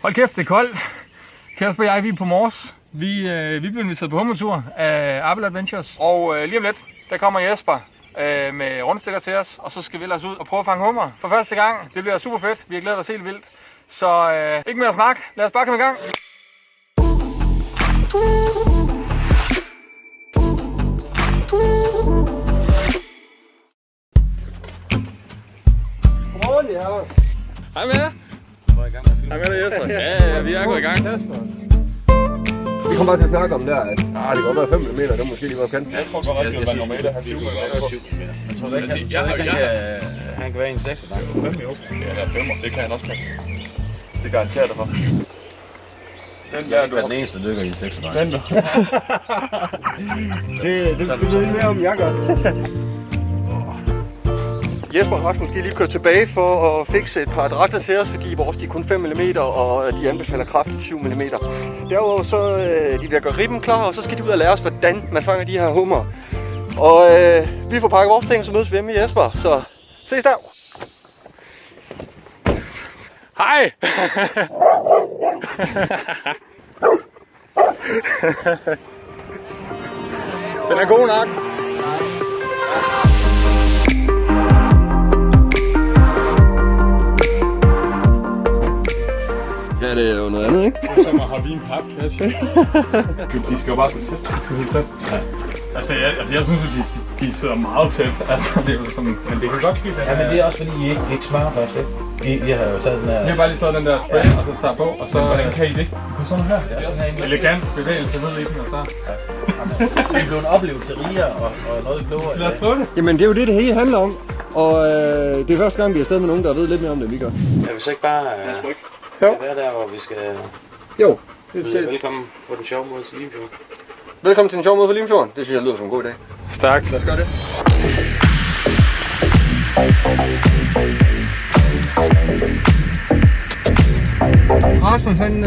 Hold kæft, det er koldt. Kasper og jeg, vi er på Mors. Vi bliver inviteret på hummertur af Apple Adventures. Og lige om lidt, der kommer Jesper med rundstykker til os. Og så skal vi ellers ud og prøve at fange hummer for første gang. Det bliver super fedt. Vi har glædet os helt vildt. Så ikke mere at snakke. Lad os bare komme i gang. Godmorgen, ja. Hej med jer. Hej med dig, Jesper. Ja, vi er gået i gang. Vi kommer bare til at snakke om der, at det kan godt være 5 mm, det måske lige var kendt. Jeg tror godt, det vil være normalt at have 7 mm. Jeg tror ikke, han kan være en 6. 5 jo. Ja, 5, det kan han også passe. Det garanterer dig for. Jeg er ikke den eneste dykker i en 6. Den der. Det ved I mere om, jeg gør. Jesper og Rasmus lige køre tilbage for at fikse et par adretter til os, fordi vores de er kun 5 mm, og de anbefaler kraftigt 7 mm. Derudover så de vil gøre ribben klar, og så skal de ud og lære os, hvordan man fanger de her hummer. Og vi får pakket vores ting, så mødes vi hjemme med Jesper, så ses der! Hej! Den er god nok. Ja, det er jo noget andet, ikke? Så man har vin papkasse. De skal jo bare så tæt. De skal så tæt. Ja. Altså, jeg synes, at de sidder meget tæt. Altså, det er jo sådan, men det kan godt ske, det ja, men det er også fordi, I ikke smører først, ikke? I har jo taget den der... Jeg har bare lige taget den der spray, og så tager på, og så... Hvordan kan I det? På sådan her? Ja, sådan her. Elegant bevægelse ned i den, og så... Det er blevet oplevet til rigere og noget klogere. Lad os prøve det. Jamen, det er jo det hele handler om. Og det er første gang, vi er afsted med nogen, der ved lidt mere om det, vi gør. Er vi så ikke bare... Jo. Være der, hvor vi skal... Jo. Velkommen på den sjove måde til Limfjorden. Velkommen til den sjove måde på Limfjorden. Det synes jeg lyder som en god dag. Stærkt. Lad os gøre det. Rasmus han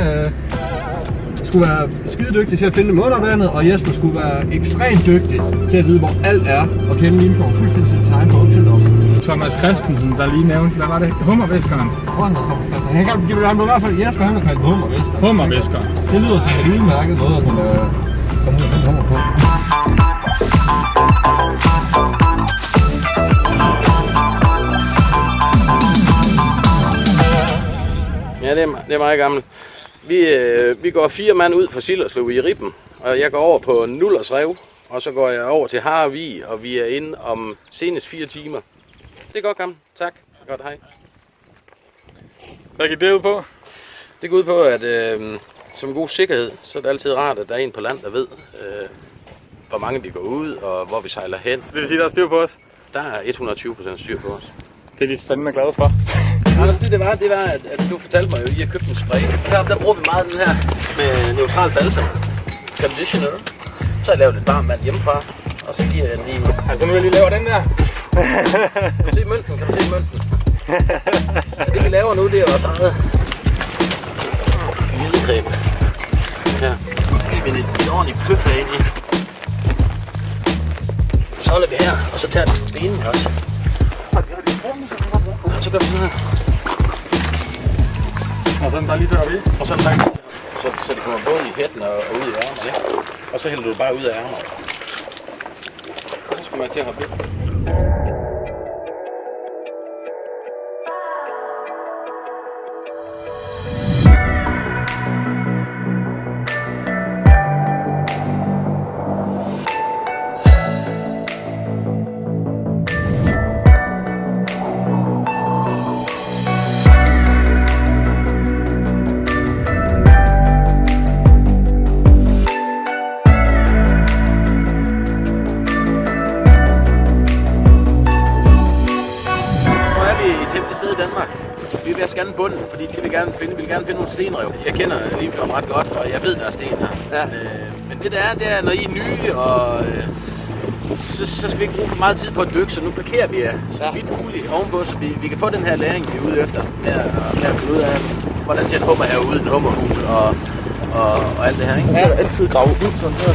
skulle være skide dygtig til at finde månevandet, og Jesper skulle være ekstremt dygtig til at vide, hvor alt er, og kende Limfjorden fuldstændig til tegn på optiden. Thomas Christensen, der lige nævnte, hvad var det? Hummerviskeren. Han var i hvert fald Jesper, han har kaldt hummerviskeren. Hummerviskeren. Det lyder som en udmærket måde at komme ud og finde hummer på. Ja, det er meget gammelt. Vi går 4 mand ud fra Sillerslev i Ribben, og jeg går over på Nullers Rev, og så går jeg over til Harvig, og vi er inde om senest 4 timer. Det er godt, gammel. Tak. Godt, hej. Hvad gik det ud på? Det går ud på, at som god sikkerhed, så er det altid rart, at der er en på land, der ved, hvor mange vi går ud, og hvor vi sejler hen. Det vil sige, der er styr på os? Der er 120% styr på os. Det er vi fandme glade for. Anders, det var, at du fortalte mig jo, at I har købt en spray. Der bruger vi meget den her med neutral balsam. Conditioner. Så har jeg lavet lidt varmt vand hjemmefra, og så giver jeg den lige... Altså nu vil jeg lige lave den der. Kan du se mønten? Så det vi laver nu, det er også eget hvidecreme. Her. Så giver vi lidt ordentligt pøf af ind i. Så holder vi her, og så tager vi benene også. Og så gør vi sådan her. Og sådan der lige så vi. Og så det kommer både i hætten og ud i ærmerne, ikke? Og så hælder du bare ud af ærmerne. Og så skal man til at hoppe lidt. Vi vil scanne bunden, fordi det vil vi gerne finde. Vi vil gerne finde nogle stenrev. Jeg kender Limfjorden ret godt, og jeg ved, der er sten her. Ja. Men det er, når I er nye, og så skal vi ikke bruge for meget tid på at dykke, så nu parkerer vi så vidt muligt ovenpå, så vi kan få den her læring, vi er ude efter, med at finde ud af, hvordan ser en hummer herude, en hummerhul og alt det her, ikke? Så er der altid grave ud sådan her.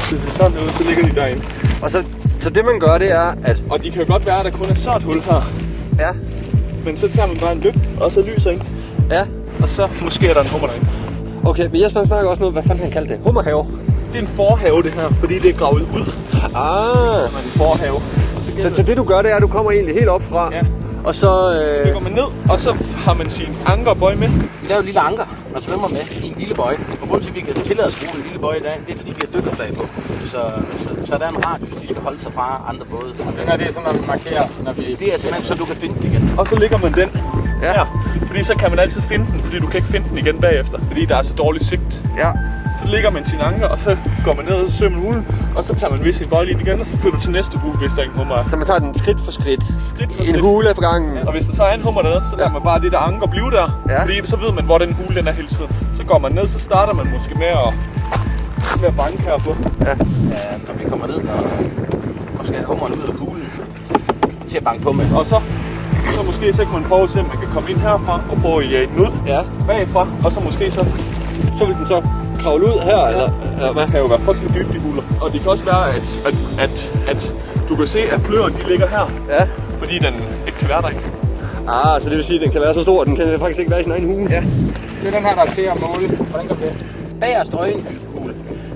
Det ser sådan ud, så ligger de derinde. Og så det man gør, det er, at... Og de kan jo godt være, at der kun er så et hul her. Ja. Men så tager man bare en dyk, og så lyser, ikke? Ja, og så måske er der en hummer derinde. Okay, men Jesper snakker også noget, hvad fanden han kaldte det? Hummerhave? Det er en forhave det her, fordi det er gravet ud. Ah. En forhave. Så det du gør, det er, at du kommer egentlig helt op fra, ja. Og så... Så går man ned, og så har man sin ankerbøj med. Vi laver et lille anker, man svømmer med i en lille bøje. Og grunden til, at vi kan tillade os at bruge en lille bøje i dag, det er fordi, vi har dykkerflag på. Så der er en radius, de skal holde sig fra andre både. Det er sådan, at vi markerer, når vi... Det er simpelthen, så du kan finde den igen. Og så ligger man den her. Fordi så kan man altid finde den, fordi du kan ikke finde den igen bagefter. Fordi der er så dårlig sigt. Ja. Så ligger man sin anker, og så går man ned og så søger man hulen. Og så tager man ved sin bøjle igen, og så flytter du til næste hule, hvis der ikke er en hummer er. Så man tager den skridt for skridt. En hule af gangen. Ja. Og hvis der så er en hummer dernede, så lader man bare det der anker blive der. Ja. Fordi så ved man, hvor den hule den er hele tiden. Så går man ned, så starter man måske med at banke her på. Ja, når vi kommer ned og skal have hummeren ud af hulen til at banke på med. Og så måske så kan man prøve at se, at man kan komme ind herfra og prøve at jage den ud bagfra. Og så måske så vil den så kravle ud her, eller? Man kan jo være frygtelig dybt i huler. Og det kan også være, at du kan se, at pløren de ligger her. Ja. Fordi den ikke kan være der ikke. Ah, så det vil sige, at den kan være så stor, at den kan faktisk ikke være i sin egen hule. Ja. Det er den her, der er til at måle. Hvordan går det? Bagerst øjenhule.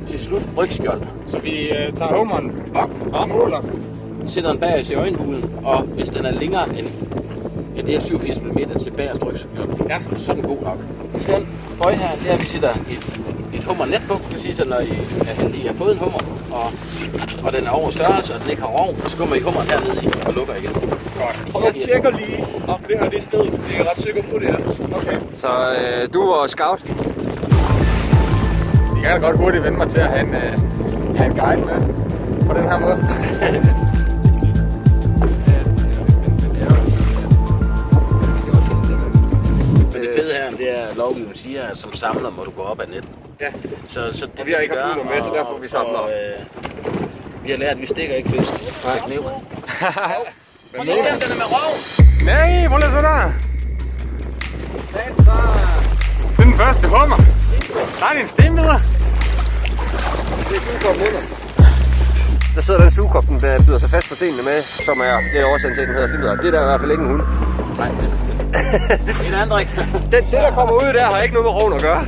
Til slut rygskjold. Så vi tager hummeren op og måler. Sætter den bagerst i øjenhulen, og hvis den er længere end det her 87 mm til bagerst rygskjold, så er den god nok. Den bøj her, det er, at vi sætter et hummernet på. Det vil sige, at når I er heldige, at I har fået en hummer, og den er over størrelse, og den ikke har rov, så kommer I hummeren hernede i og lukker igen. Godt. Jeg tjekker lige, om det her det er stedet. Det er jeg ret sikker på, det er. Okay. Så du var scout? Jeg kan da godt hurtigt vende mig til at have en guide med på den her måde. Men det fede her, det er, at lovgivningen siger, at som samler må du gå op ad netten. Ja. Så det vi har ikke haft huler med, så derfor vi samler. Vi har lært, at vi stikker ikke fisk. Nej. Kniv. Prøv lige at den er med rov. Nej, hvor er det så der? Det er den første hummer. Nej, det er en stenbider. Det er sugekoppen under. Der sidder den sugekop, der bider sig fast på stenene med, som er det årsagen til, den hedder stenbider. Det er der i hvert fald ikke en hund. Nej, en anden ikke. Det der kommer ud der, har ikke noget med roven at gøre.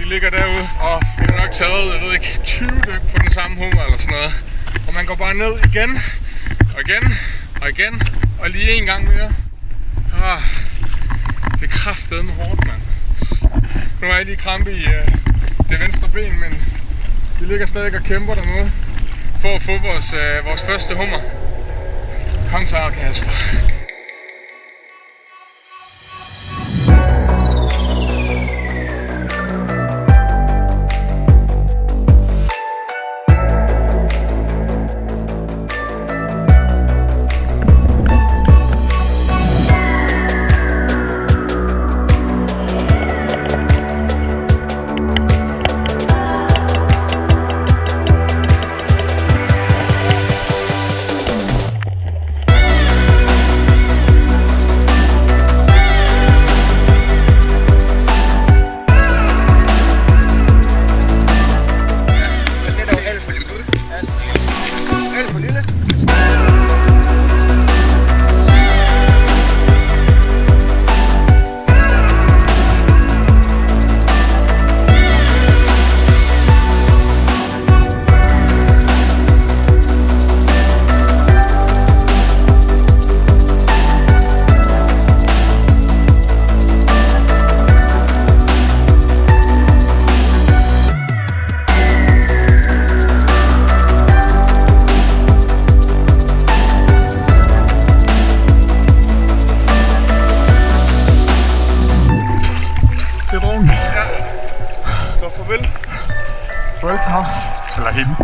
Ligger derude, og vi har nok taget, jeg ved ikke, 20 dyk på den samme hummer eller sådan noget. Og man går bare ned igen, og igen, og igen, og lige en gang mere. Det er kraftedeme hårdt, mand. Nu er jeg lige krampe i det venstre ben, men vi ligger stadig og kæmper dernede for at få vores første hummer. Kom så, Kasper. Farvel til ham. Eller hende.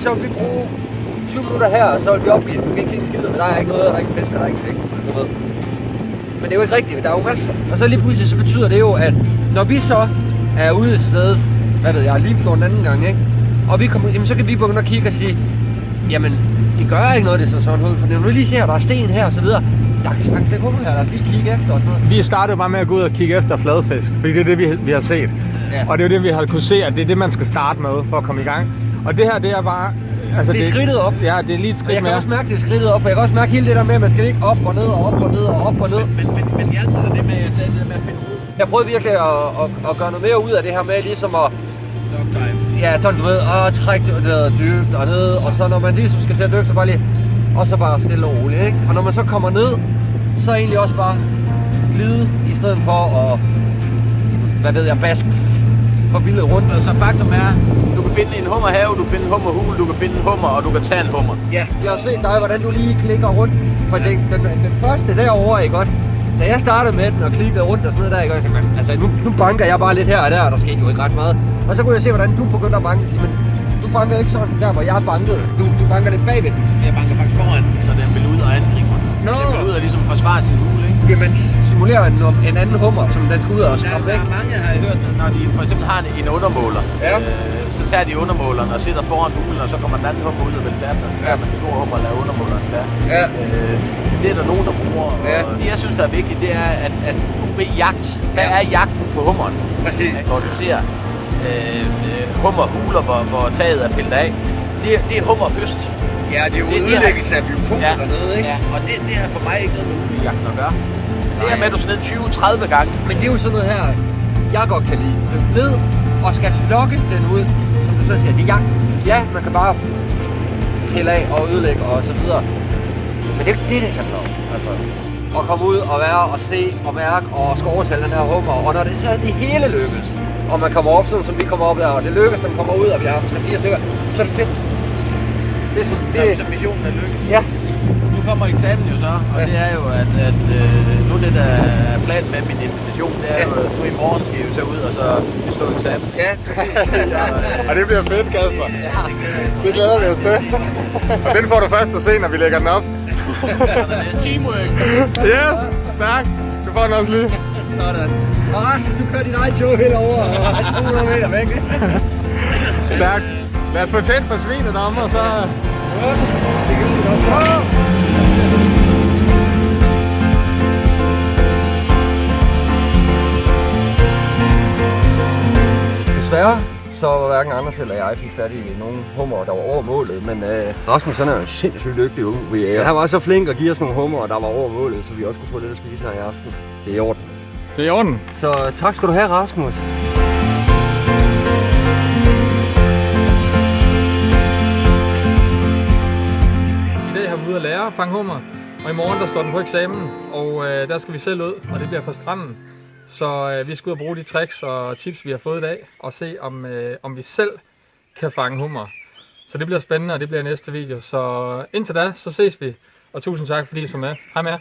så vil vi bruge 20 minutter her, og så vil vi opgive. Vi kan ikke se en skid, men der er ikke noget, der er ikke fisk, der er ikke fisk. Men det er jo ikke rigtigt, der er jo masser. Og så lige pludselig så betyder det jo, at når vi så er ude et sted, hvad ved jeg, Limfjorden anden gang, ikke? Og vi kommer, jamen, så kan vi begynde at kigge og sige, jamen, det gør ikke noget, det er så sådan hul, for når du lige ser, der er sten her og så videre, der kan sagtens ikke humle her, der skal lige kigge efter og sådan noget. Vi startede bare med at gå ud og kigge efter fladfisk, fordi det er det, vi har set. Ja. Og det er jo det, vi har kunne se, at det er det, man skal starte med for at komme i gang. Og det her, det er bare... Altså, det er skridtet op. Ja, det er lige et skridt jeg mere. Jeg kan også mærke, det er skridtet op, og jeg kan også mærke hele det der med, at man skal ikke op og ned og op og ned og op og ned. Men hjalp dig det med, at jeg sagde det der med at finde ro? Jeg prøvede virkelig at gøre noget mere ud af det her med, ligesom at... Ja, sådan du ved, trække det dybt og ned, og så når man ligesom skal til at dykke, så bare lige... Og så bare stille og roligt, ikke? Og når man så kommer ned, så egentlig også bare glide, i stedet for at... Hvad ved jeg, baske for vildt rundt. Så faktum er, du kan finde en hummerhave, du kan finde en hummerhul, du kan finde en hummer, og du kan tage en hummer. Ja, jeg har set dig, hvordan du lige klikker rundt. For den første derovre, ikke også? Da jeg startede med den og klikkede rundt og sådan noget der, ikke også? Altså, nu banker jeg bare lidt her og der, og der skete jo ikke ret meget. Og så kunne jeg se, hvordan du begyndte at banke. Men du bankede ikke sådan der, hvor jeg bankede. Du banker lidt bagved den. Jeg banker faktisk foran, så den vil ud og angribe mig. No. Den vil ud og ligesom forsvare sin hul, ikke? Vil man simulere en anden hummer, som den skal ud og skræmme væk? Der er mange, har jeg hørt, når de for eksempel har en undermåler. Ja. Så tager de undermåleren og sidder foran hulen, og så kommer den anden hummer ud og vil tage den, og så tager man den store hummer og lader undermåleren tage. Ja. Det er der nogen, der bruger. Ja. Og det, jeg synes, der er vigtigt, det er, at ved jagt, hvad er jagten på hummeren? Præcis. Når du ser hummerhuler, hvor taget er pillet af, det er hummerhøst. Ja, det er jo udlæggelse af biotoper dernede, ikke? Ja, og det er for mig ikke noget med UV-jagten at gøre. Det er med, at du sådan 20-30 gange. Men det er jo sådan noget her, jeg godt kan lide. Du ved, og skal lokke den ud, som du så siger, det er jagt. Ja, man kan bare pille af og ødelægge og så videre. Men det er jo ikke det handler om. Altså, at komme ud og være og se og mærke og skal overtale den her hummer. Og når det så det hele lykkes, og man kommer op sådan, som vi kommer op der, og det lykkes, når man kommer ud, og vi har haft 3-4 stykker, så er det fedt. Det er sådan, det... Så missionen er lykkes. Ja. Nu kommer eksamen jo så, og det er jo, at nu det der er planen med min invitation, det er jo, at nu i morgen skal I jo så ud og så bestå eksamen. Ja, Og det bliver fedt, Kasper. Det glæder vi os til. Og den får du først at se, når vi lægger den op. Teamwork. Yes, stærk. Du får den også lige. sådan. Og Rasmus, du kører din egen show helt over, og 200 meter væk. Stærk. Lad os få tændt for svinet om, og så... Ups, det kan du også. Desværre så var hverken Anders eller jeg fik fat i nogen hummer, der var over målet, men Rasmus han er jo sindssygt lykkelig ude. Han var så flink at give os nogle hummer, der var over målet, så vi også kunne få lidt at spise her i aften. Det er i orden. Det er i orden. Så tak skal du have, Rasmus. I dag har vi ude at lære at fange hummer, og i morgen der står den på eksamen, og der skal vi selv ud, og det bliver fra stranden. Så vi skal ud og bruge de tricks og tips, vi har fået i dag, og se om vi selv kan fange hummer. Så det bliver spændende, og det bliver næste video. Så indtil da, så ses vi, og tusind tak fordi I så med. Hej med jer.